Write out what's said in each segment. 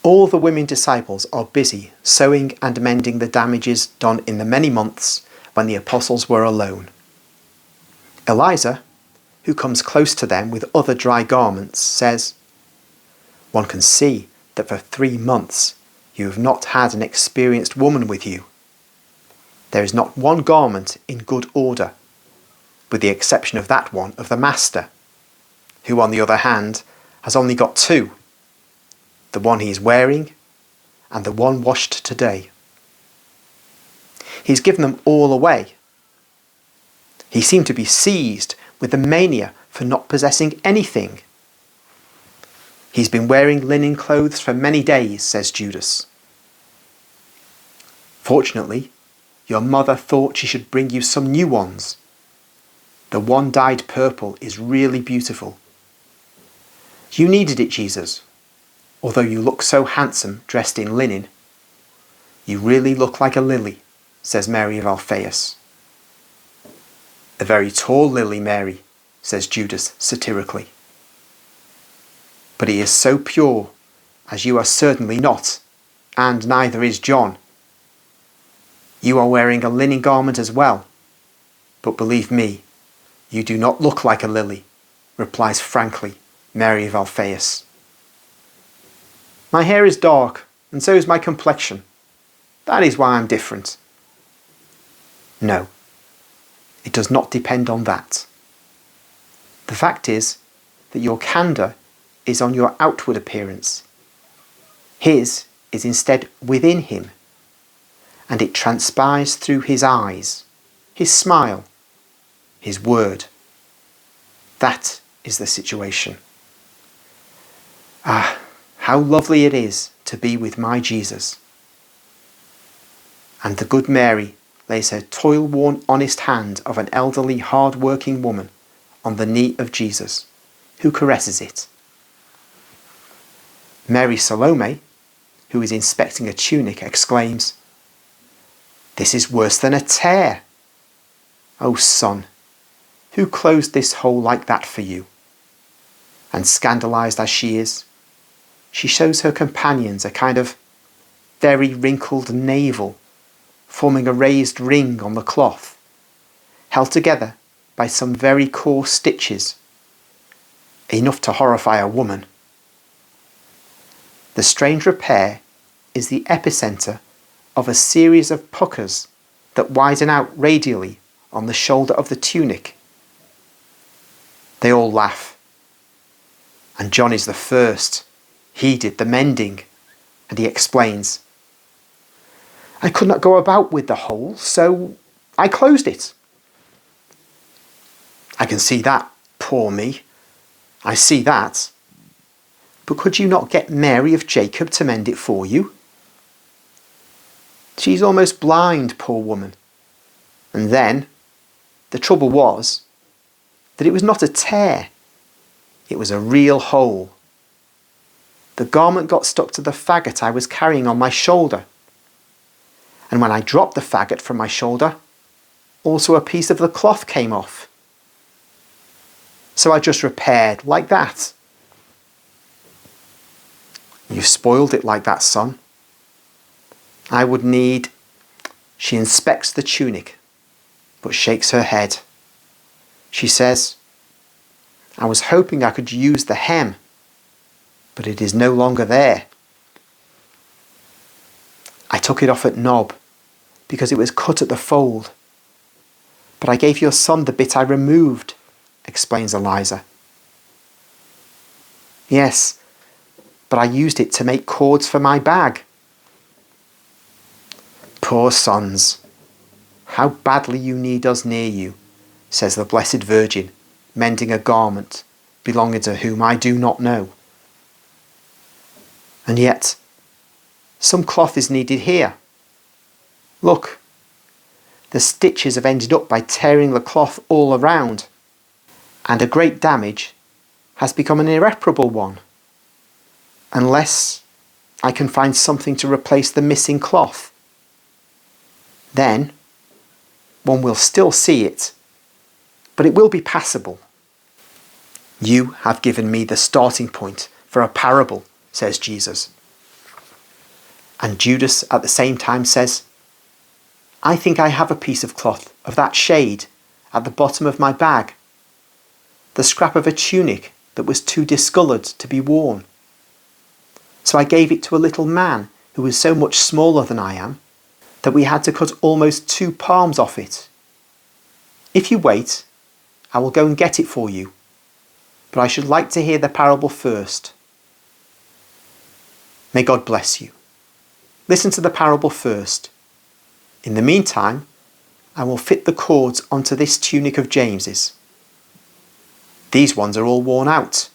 All the women disciples are busy sewing and mending the damages done in the many months when the apostles were alone. Eliza, who comes close to them with other dry garments, says, "One can see that for 3 months you have not had an experienced woman with you. There is not one garment in good order, with the exception of that one of the master, who on the other hand has only got 2, the one he is wearing and the one washed today." He's given them all away. He seemed to be seized with the mania for not possessing anything. "He's been wearing linen clothes for many days," says Judas. "Fortunately, your mother thought she should bring you some new ones. The one dyed purple is really beautiful. You needed it, Jesus. Although you look so handsome dressed in linen, you really look like a lily," says Mary of Alphaeus. "A very tall lily, Mary," says Judas satirically. "But he is so pure, as you are certainly not, and neither is John. You are wearing a linen garment as well, but believe me, you do not look like a lily," replies frankly Mary of Alphaeus. "My hair is dark, and so is my complexion. That is why I'm different." No, it does not depend on that. The fact is that your candour is on your outward appearance. His is instead within him, and it transpires through his eyes, his smile, his word. That is the situation. Ah, how lovely it is to be with my Jesus. And the good Mary lays her toil-worn honest hand of an elderly hard-working woman on the knee of Jesus, who caresses it. Mary Salome, who is inspecting a tunic, exclaims, "This is worse than a tear. Oh son, who closed this hole like that for you?" And scandalized as she is, she shows her companions a kind of very wrinkled navel forming a raised ring on the cloth, held together by some very coarse stitches, enough to horrify a woman. The strange repair is the epicentre of a series of puckers that widen out radially on the shoulder of the tunic. They all laugh, and John is the first. He did the mending, and he explains, "I could not go about with the hole, so I closed it." "I can see that, poor me. I see that. But could you not get Mary of Jacob to mend it for you? She's almost blind, poor woman. And then, the trouble was that it was not a tear. It was a real hole. The garment got stuck to the faggot I was carrying on my shoulder. And when I dropped the faggot from my shoulder, also a piece of the cloth came off. So I just repaired like that." "You've spoiled it like that, son. I would need..." She inspects the tunic, but shakes her head. She says, "I was hoping I could use the hem, but it is no longer there. I took it off at knob, because it was cut at the fold. But I gave your son the bit I removed," explains Eliza. "Yes, but I used it to make cords for my bag." "Poor sons, how badly you need us near you," says the Blessed Virgin, mending a garment belonging to whom I do not know. "And yet, some cloth is needed here. Look, the stitches have ended up by tearing the cloth all around, and a great damage has become an irreparable one, unless I can find something to replace the missing cloth. Then one will still see it, but it will be passable." "You have given me the starting point for a parable," says Jesus. And Judas at the same time says, I think I have a piece of cloth of that shade at the bottom of my bag, the scrap of a tunic that was too discoloured to be worn. So I gave it to a little man who was so much smaller than I am that we had to cut almost 2 palms off it. If you wait, I will go and get it for you, but I should like to hear the parable first. May God bless you. Listen to the parable first. In the meantime, I will fit the cords onto this tunic of James's. These ones are all worn out.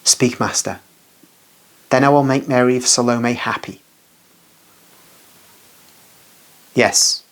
Speak, Master. Then I will make Mary of Salome happy. Yes,